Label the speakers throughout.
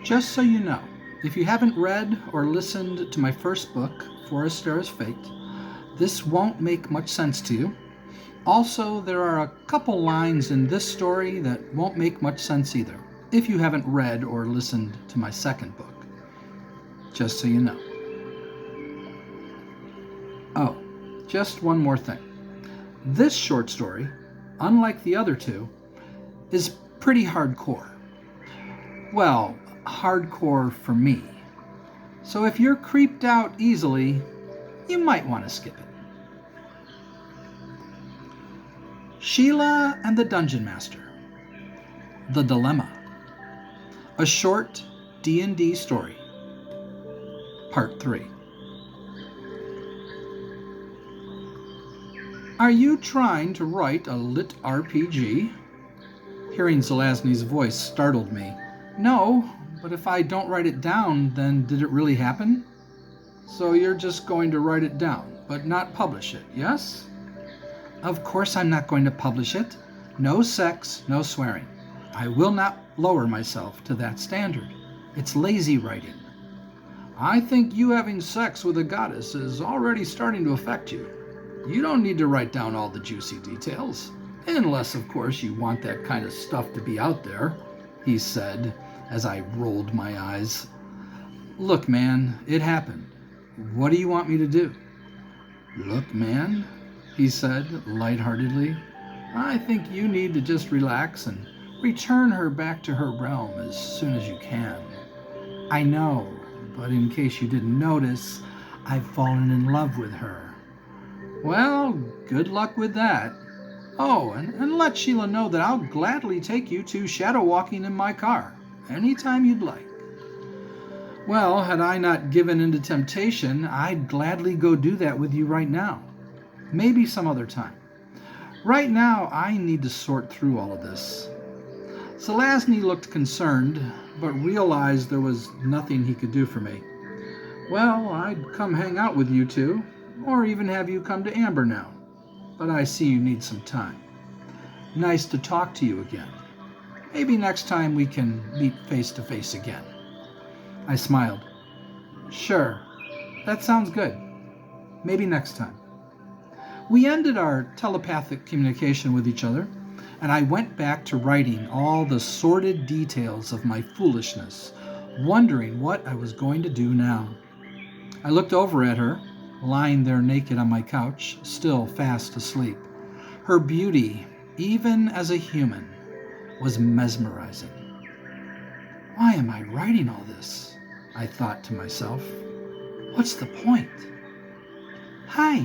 Speaker 1: Just so you know, if you haven't read or listened to my first book, For a Star's Fate, this won't make much sense to you. Also, there are a couple lines in this story that won't make much sense either, if you haven't read or listened to my second book. Just so you know. Oh, just one more thing. This short story, unlike the other two, is pretty hardcore. Well, hardcore for me. So if you're creeped out easily, you might want to skip it. Sheila and the Dungeon Master. The Dilemma. A short D&D story. Part 3. Are you trying to write a lit RPG? Hearing Zelazny's voice startled me. No, but if I don't write it down, then did it really happen? So you're just going to write it down, but not publish it, yes? Of course I'm not going to publish it. No sex, no swearing. I will not lower myself to that standard. It's lazy writing. I think you having sex with a goddess is already starting to affect you. You don't need to write down all the juicy details. Unless, of course, you want that kind of stuff to be out there, he said as I rolled my eyes. Look, man, it happened. What do you want me to do? Look, man, he said lightheartedly, I think you need to just relax and return her back to her realm as soon as you can. I know, but in case you didn't notice, I've fallen in love with her. Well, good luck with that. Oh, and let Sheila know that I'll gladly take you to shadow walking in my car, anytime you'd like. Well, had I not given in to temptation, I'd gladly go do that with you right now. Maybe some other time. Right now, I need to sort through all of this. Zelazny looked concerned, but realized there was nothing he could do for me. Well, I'd come hang out with you two, or even have you come to Amber now. But I see you need some time. Nice to talk to you again. Maybe next time we can meet face to face again. I smiled. Sure, that sounds good. Maybe next time. We ended our telepathic communication with each other, and I went back to writing all the sordid details of my foolishness, wondering what I was going to do now. I looked over at her, lying there naked on my couch, still fast asleep. Her beauty, even as a human, was mesmerizing. Why am I writing all this? I thought to myself. What's the point? Hi.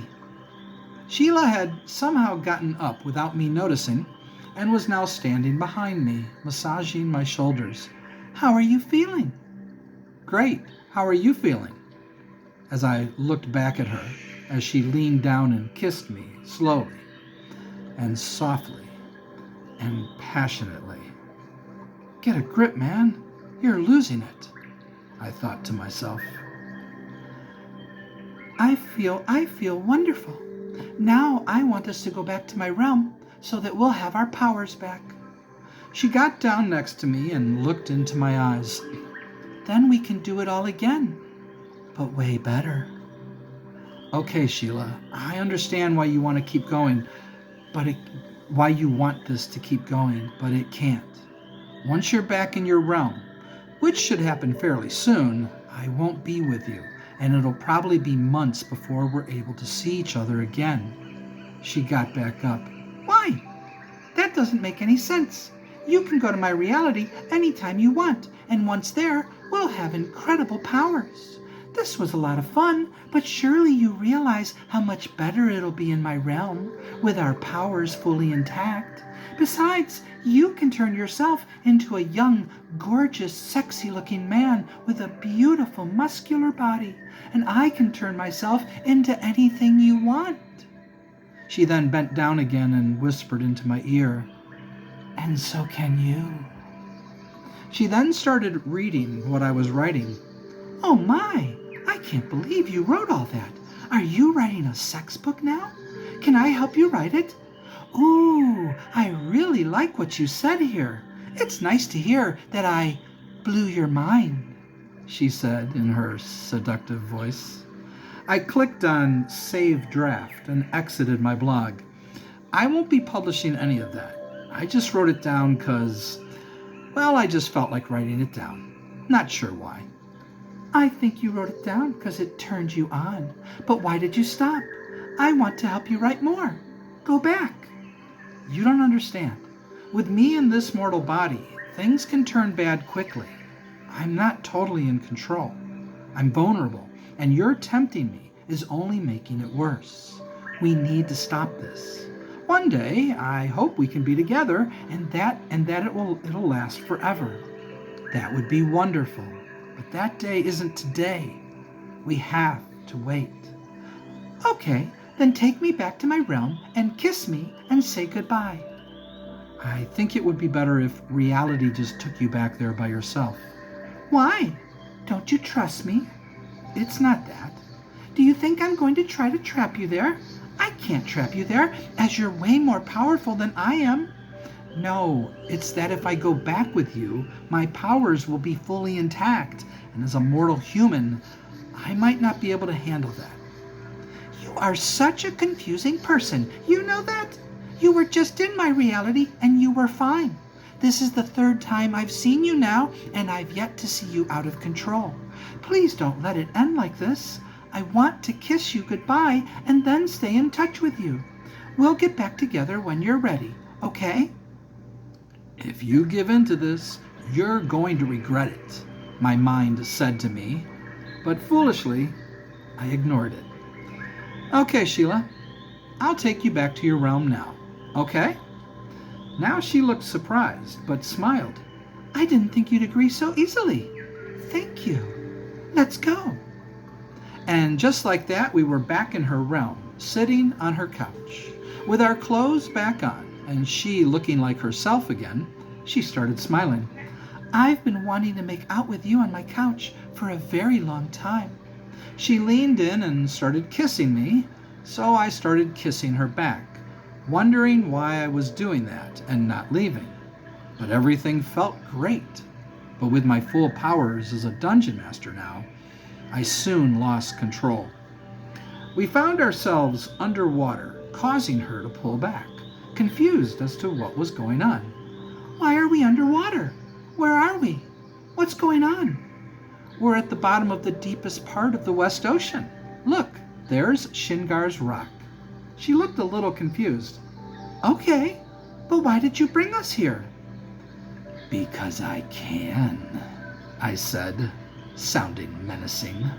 Speaker 1: Sheila had somehow gotten up without me noticing and was now standing behind me, massaging my shoulders. How are you feeling? Great. How are you feeling? As I looked back at her, as she leaned down and kissed me slowly and softly and passionately. Get a grip, man. You're losing it, I thought to myself. I feel wonderful. Now I want us to go back to my realm so that we'll have our powers back. She got down next to me and looked into my eyes. Then we can do it all again, but way better. Okay, Sheila, I understand why you want to keep going, why you want this to keep going, but it can't. Once you're back in your realm, which should happen fairly soon, I won't be with you, and it'll probably be months before we're able to see each other again. She got back up. Why? That doesn't make any sense. You can go to my reality anytime you want, and once there, we'll have incredible powers. This was a lot of fun, but surely you realize how much better it'll be in my realm, with our powers fully intact. Besides, you can turn yourself into a young, gorgeous, sexy-looking man with a beautiful, muscular body, and I can turn myself into anything you want. She then bent down again and whispered into my ear, and so can you. She then started reading what I was writing. Oh my, I can't believe you wrote all that. Are you writing a sex book now? Can I help you write it? Ooh, I really like what you said here. It's nice to hear that I blew your mind, she said in her seductive voice. I clicked on Save Draft and exited my blog. I won't be publishing any of that. I just wrote it down because, well, I just felt like writing it down. Not sure why. I think you wrote it down because it turned you on. But why did you stop? I want to help you write more. Go back. You don't understand. With me in this mortal body, things can turn bad quickly. I'm not totally in control. I'm vulnerable, and your tempting me is only making it worse. We need to stop this. One day, I hope we can be together, and that it'll last forever. That would be wonderful. But that day isn't today. We have to wait. Okay, then take me back to my realm and kiss me and say goodbye. I think it would be better if reality just took you back there by yourself. Why? Don't you trust me? It's not that. Do you think I'm going to try to trap you there? I can't trap you there, as you're way more powerful than I am. No, it's that if I go back with you, my powers will be fully intact, and as a mortal human, I might not be able to handle that. You are such a confusing person. You know that? You were just in my reality, and you were fine. This is the third time I've seen you now, and I've yet to see you out of control. Please don't let it end like this. I want to kiss you goodbye and then stay in touch with you. We'll get back together when you're ready, okay? If you give in to this, you're going to regret it, my mind said to me, but foolishly, I ignored it. Okay, Sheila, I'll take you back to your realm now, okay? Now she looked surprised, but smiled. I didn't think you'd agree so easily. Thank you. Let's go. And just like that, we were back in her realm, sitting on her couch. With our clothes back on, and she looking like herself again, she started smiling. I've been wanting to make out with you on my couch for a very long time. She leaned in and started kissing me, so I started kissing her back, wondering why I was doing that and not leaving. But everything felt great. But with my full powers as a dungeon master now, I soon lost control. We found ourselves underwater, causing her to pull back, confused as to what was going on. Why are we underwater? Where are we? What's going on? We're at the bottom of the deepest part of the West Ocean. Look, there's Shingar's rock. She looked a little confused. Okay, but why did you bring us here? Because I can, I said, sounding menacing.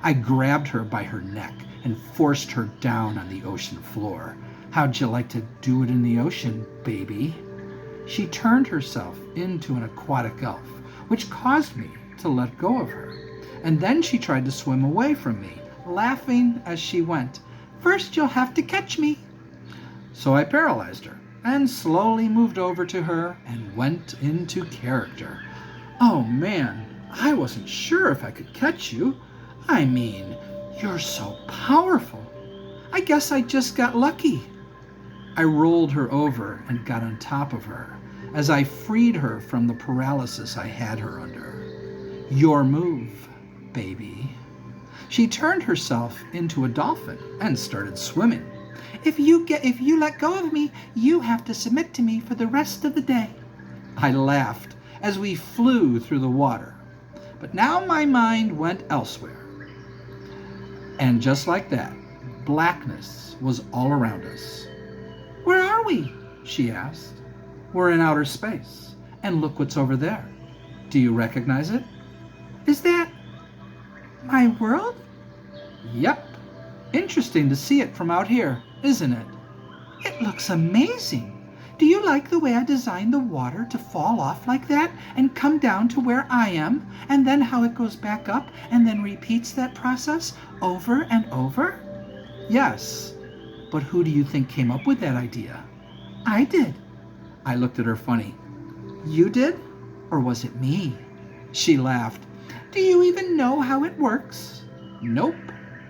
Speaker 1: I grabbed her by her neck and forced her down on the ocean floor. How'd you like to do it in the ocean, baby? She turned herself into an aquatic elf, which caused me to let go of her. And then she tried to swim away from me, laughing as she went. First you'll have to catch me. So I paralyzed her and slowly moved over to her and went into character. Oh man, I wasn't sure if I could catch you. I mean, you're so powerful. I guess I just got lucky. I rolled her over and got on top of her as I freed her from the paralysis I had her under. Your move, baby. She turned herself into a dolphin and started swimming. If you let go of me, you have to submit to me for the rest of the day. I laughed as we flew through the water. But now my mind went elsewhere. And just like that, blackness was all around us. Where are we? She asked. We're in outer space. And look what's over there. Do you recognize it? Is that my world? Yep. Interesting to see it from out here, isn't it? It looks amazing. Do you like the way I designed the water to fall off like that and come down to where I am, and then how it goes back up and then repeats that process over and over? Yes, but who do you think came up with that idea? I did. I looked at her funny. You did? Or was it me? She laughed. Do you even know how it works? Nope.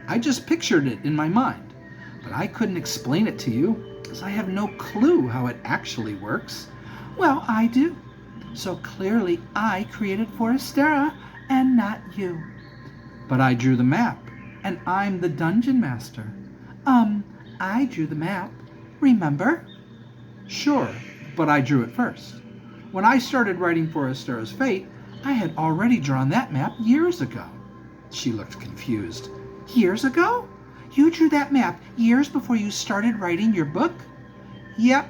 Speaker 1: I just pictured it in my mind, but I couldn't explain it to you because I have no clue how it actually works. Well, I do.
Speaker 2: So clearly I created Forestera and not you.
Speaker 1: But I drew the map, and I'm the dungeon master.
Speaker 2: I drew the map. Remember?
Speaker 1: Sure, but I drew it first. When I started writing Forestera's fate, I had already drawn that map years ago. She looked confused.
Speaker 2: Years ago? You drew that map years before you started writing your book?
Speaker 1: Yep,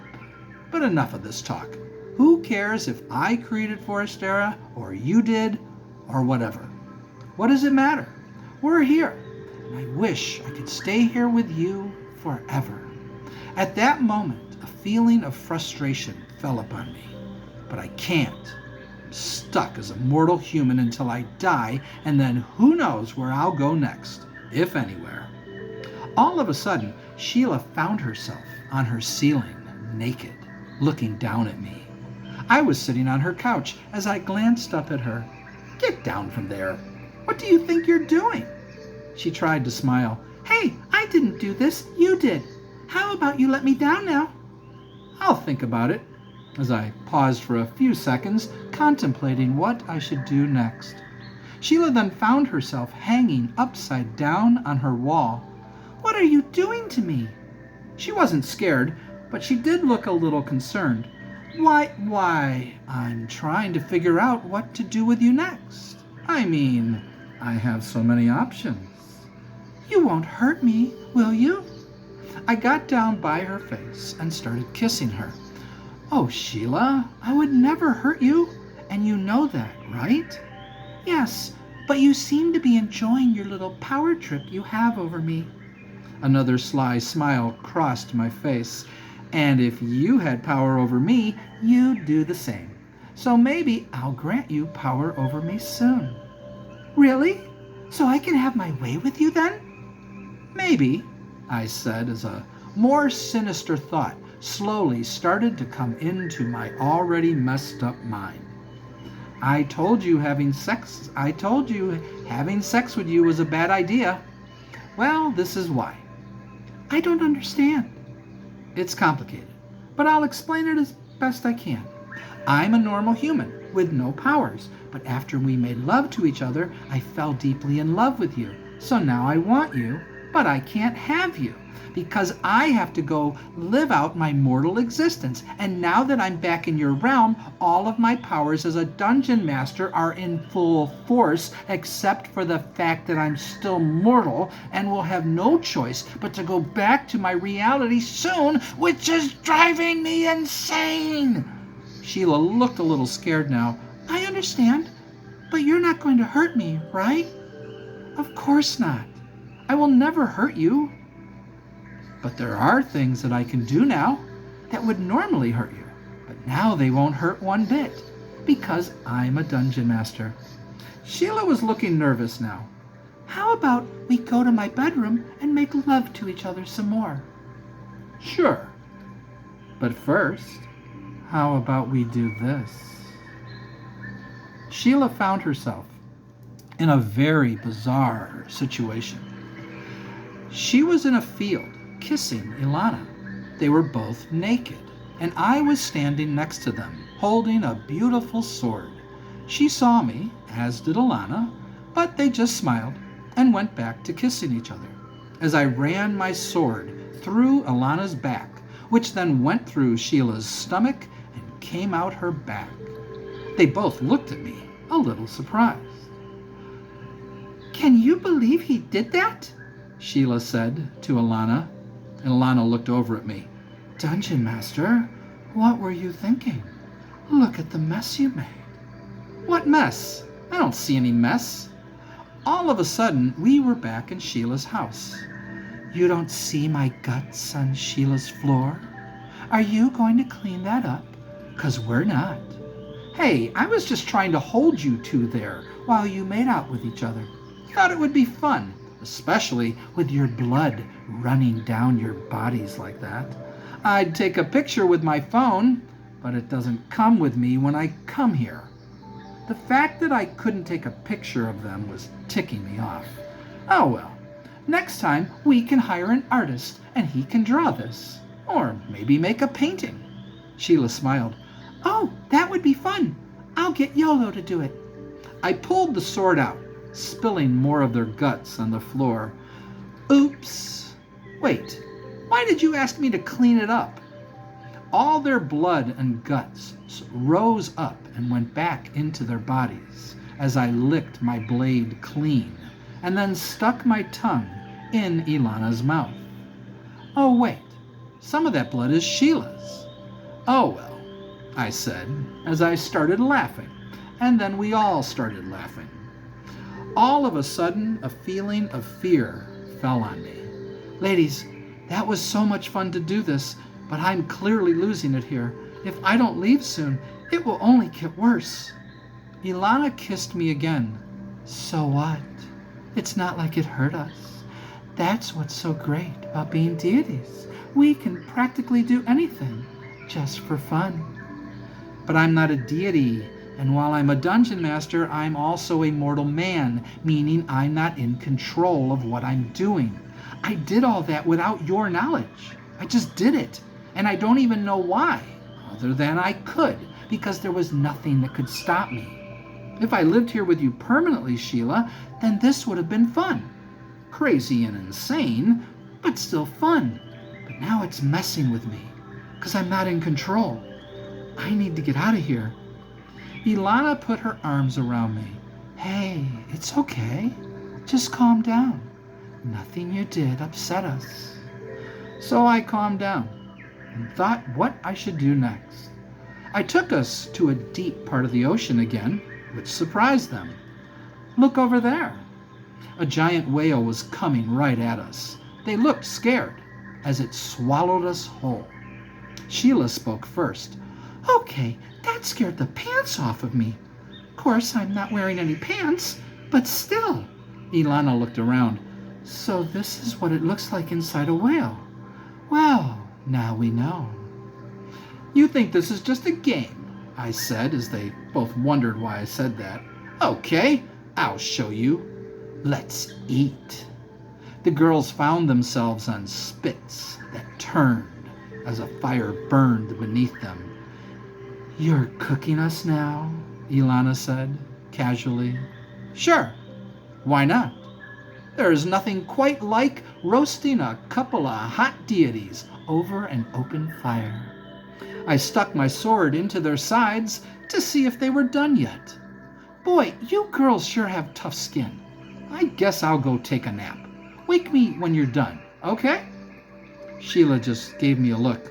Speaker 1: but enough of this talk. Who cares if I created Forestera, or you did, or whatever? What does it matter? We're here, and I wish I could stay here with you forever. At that moment, a feeling of frustration fell upon me. But I can't. I'm stuck as a mortal human until I die, and then who knows where I'll go next, if anywhere. All of a sudden, Sheila found herself on her ceiling, naked, looking down at me. I was sitting on her couch as I glanced up at her. Get down from there. What do you think you're doing? She tried to smile.
Speaker 2: Hey, I didn't do this. You did. How about you let me down now?
Speaker 1: I'll think about it, as I paused for a few seconds, contemplating what I should do next. Sheila then found herself hanging upside down on her wall.
Speaker 2: What are you doing to me?
Speaker 1: She wasn't scared, but she did look a little concerned. Why, I'm trying to figure out what to do with you next. I mean, I have so many options.
Speaker 2: You won't hurt me, will you?
Speaker 1: I got down by her face and started kissing her.
Speaker 2: Oh, Sheila, I would never hurt you, and you know that, right? Yes, but you seem to be enjoying your little power trip you have over me.
Speaker 1: Another sly smile crossed my face. And if you had power over me, you'd do the same. So maybe I'll grant you power over me soon.
Speaker 2: Really? So I can have my way with you then?
Speaker 1: Maybe, I said as a more sinister thought slowly started to come into my already messed up mind. I told you having sex with you was a bad idea. Well, this is why.
Speaker 2: I don't understand.
Speaker 1: It's complicated, but I'll explain it as best I can. I'm a normal human with no powers, but after we made love to each other, I fell deeply in love with you. So now I want you, but I can't have you because I have to go live out my mortal existence. And now that I'm back in your realm, all of my powers as a dungeon master are in full force, except for the fact that I'm still mortal and will have no choice but to go back to my reality soon, which is driving me insane. Sheila looked a little scared now.
Speaker 2: I understand, but you're not going to hurt me, right?
Speaker 1: Of course not. I will never hurt you. But there are things that I can do now that would normally hurt you. But now they won't hurt one bit, because I'm a dungeon master. Sheila was looking nervous now.
Speaker 2: How about we go to my bedroom and make love to each other some more?
Speaker 1: Sure. But first, how about we do this? Sheila found herself in a very bizarre situation. She was in a field kissing Ilana. They were both naked, and I was standing next to them, holding a beautiful sword. She saw me, as did Ilana, but they just smiled and went back to kissing each other. As I ran my sword through Ilana's back, which then went through Sheila's stomach and came out her back. They both looked at me, a little surprised.
Speaker 2: Can you believe he did that?
Speaker 1: Sheila said to Ilana, and Ilana looked over at me. Dungeon Master, what were you thinking? Look at the mess you made. What mess? I don't see any mess. All of a sudden, we were back in Sheila's house.
Speaker 2: You don't see my guts on Sheila's floor? Are you going to clean that up? 'Cause we're not.
Speaker 1: Hey, I was just trying to hold you two there while you made out with each other. Thought it would be fun, especially with your blood running down your bodies like that. I'd take a picture with my phone, but it doesn't come with me when I come here. The fact that I couldn't take a picture of them was ticking me off. Oh well, next time we can hire an artist and he can draw this. Or maybe make a painting. Sheila smiled.
Speaker 2: Oh, that would be fun. I'll get Yolo to do it.
Speaker 1: I pulled the sword out, spilling more of their guts on the floor. Oops. Wait, why did you ask me to clean it up? All their blood and guts rose up and went back into their bodies as I licked my blade clean and then stuck my tongue in Ilana's mouth. Oh, wait, some of that blood is Sheila's. Oh, well, I said as I started laughing, and then we all started laughing. All of a sudden, a feeling of fear fell on me.
Speaker 2: Ladies, that was so much fun to do this, but I'm clearly losing it here. If I don't leave soon, it will only get worse.
Speaker 1: Ilana kissed me again.
Speaker 2: So what? It's not like it hurt us. That's what's so great about being deities. We can practically do anything, just for fun.
Speaker 1: But I'm not a deity, and while I'm a dungeon master, I'm also a mortal man, meaning I'm not in control of what I'm doing. I did all that without your knowledge. I just did it, and I don't even know why, other than I could, because there was nothing that could stop me. If I lived here with you permanently, Sheila, then this would have been fun. Crazy and insane, but still fun. But now it's messing with me, because I'm not in control. I need to get out of here. Ilana put her arms around me.
Speaker 2: Hey, it's okay. Just calm down. Nothing you did upset us.
Speaker 1: So I calmed down and thought what I should do next. I took us to a deep part of the ocean again, which surprised them. Look over there. A giant whale was coming right at us. They looked scared as it swallowed us whole. Sheila spoke first.
Speaker 2: Okay, that scared the pants off of me. Of course, I'm not wearing any pants, but still.
Speaker 1: Ilana looked around.
Speaker 2: So this is what it looks like inside a whale. Well, now we know.
Speaker 1: You think this is just a game, I said as they both wondered why I said that. Okay, I'll show you. Let's eat. The girls found themselves on spits that turned as a fire burned beneath them.
Speaker 2: You're cooking us now, Ilana said, casually.
Speaker 1: Sure, why not? There is nothing quite like roasting a couple of hot deities over an open fire. I stuck my sword into their sides to see if they were done yet. Boy, you girls sure have tough skin. I guess I'll go take a nap. Wake me when you're done, okay? Sheila just gave me a look.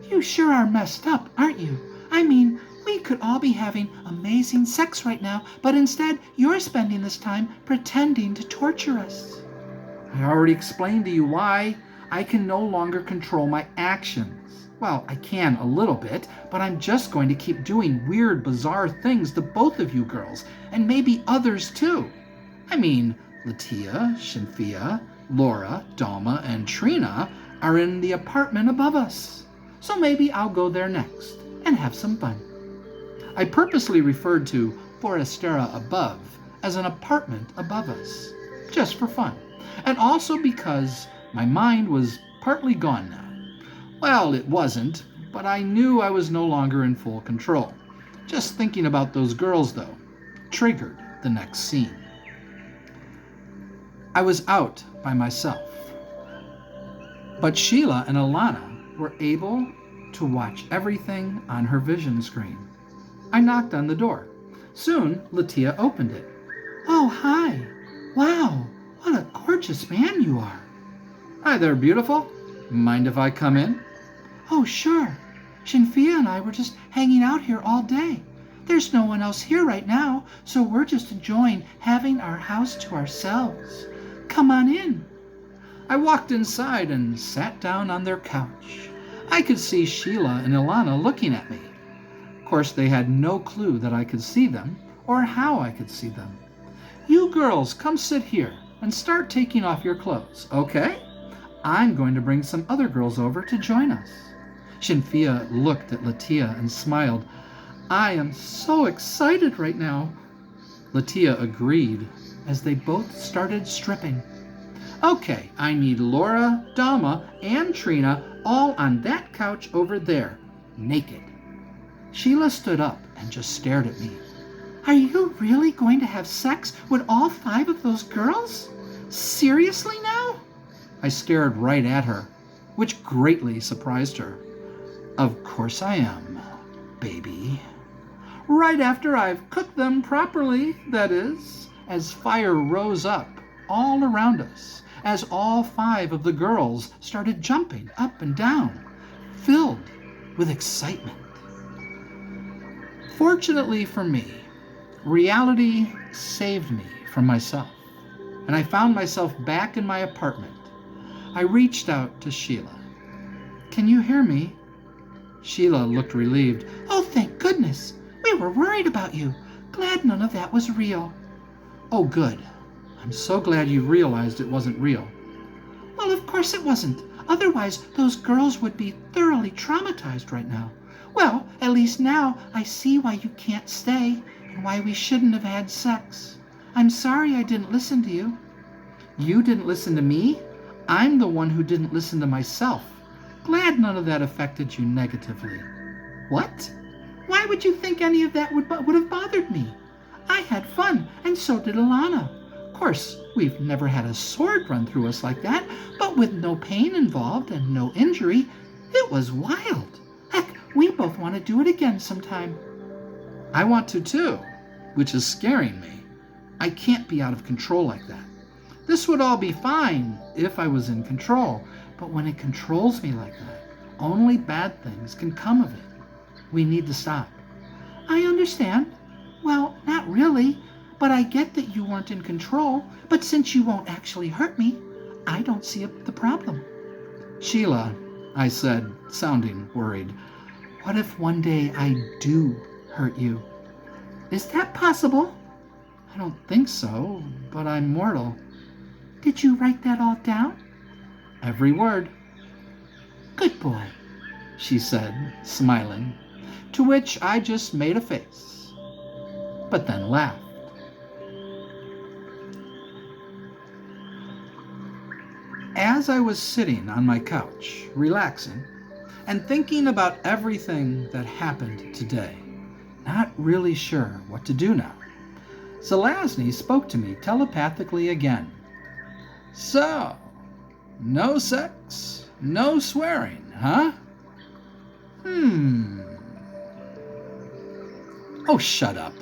Speaker 2: You sure are messed up, aren't you? I mean, we could all be having amazing sex right now, but instead you're spending this time pretending to torture us.
Speaker 1: I already explained to you why. I can no longer control my actions. Well, I can a little bit, but I'm just going to keep doing weird, bizarre things to both of you girls, and maybe others too. I mean, Latia, Shinfia, Laura, Dalma, and Trina are in the apartment above us. So maybe I'll go there next and have some fun. I purposely referred to Forestera above as an apartment above us, just for fun, and also because my mind was partly gone now. Well, it wasn't, but I knew I was no longer in full control. Just thinking about those girls, though, triggered the next scene. I was out by myself, but Sheila and Ilana were able to watch everything on her vision screen. I knocked on the door. Soon, Latia opened it.
Speaker 2: Oh, hi. Wow, what a gorgeous man you are.
Speaker 1: Hi there, beautiful. Mind if I come in?
Speaker 2: Oh, sure. Shinfia and I were just hanging out here all day. There's no one else here right now, so we're just enjoying having our house to ourselves. Come on in.
Speaker 1: I walked inside and sat down on their couch. I could see Sheila and Ilana looking at me. Of course, they had no clue that I could see them or how I could see them. You girls, come sit here and start taking off your clothes, okay? I'm going to bring some other girls over to join us. Shinfia looked at Latia and smiled. I am so excited right now. Latia agreed as they both started stripping. Okay, I need Laura, Dalma, and Trina all on that couch over there, naked. Sheila stood up and just stared at me.
Speaker 2: Are you really going to have sex with all 5 of those girls? Seriously now?
Speaker 1: I stared right at her, which greatly surprised her. Of course I am, baby. Right after I've cooked them properly, that is, as fire rose up all around us, as all 5 of the girls started jumping up and down, filled with excitement. Fortunately for me, reality saved me from myself, and I found myself back in my apartment. I reached out to Sheila. "Can you hear me?" Sheila looked relieved.
Speaker 2: Oh, thank goodness. We were worried about you. Glad none of that was real.
Speaker 1: "Oh, good. I'm so glad you realized it wasn't real."
Speaker 2: Well, of course it wasn't. Otherwise, those girls would be thoroughly traumatized right now. Well, at least now I see why you can't stay and why we shouldn't have had sex. I'm sorry I didn't listen to you.
Speaker 1: You didn't listen to me? I'm the one who didn't listen to myself. Glad none of that affected you negatively.
Speaker 2: What? Why would you think any of that would have bothered me? I had fun, and so did Alana. Of course, we've never had a sword run through us like that, but with no pain involved and no injury, it was wild. Heck, we both want to do it again sometime.
Speaker 1: I want to too, which is scaring me. I can't be out of control like that. This would all be fine if I was in control, but when it controls me like that, only bad things can come of it. We need to stop.
Speaker 2: I understand. Well, not really, but I get that you weren't in control, but since you won't actually hurt me, I don't see the problem.
Speaker 1: Sheila, I said, sounding worried, what if one day I do hurt you?
Speaker 2: Is that possible?
Speaker 1: I don't think so, but I'm mortal.
Speaker 2: Did you write that all down?
Speaker 1: Every word.
Speaker 2: Good boy,
Speaker 1: she said, smiling, to which I just made a face, but then laughed. As I was sitting on my couch, relaxing, and thinking about everything that happened today, not really sure what to do now, Zelazny spoke to me telepathically again. "So, no sex, no swearing, huh? Oh, shut up.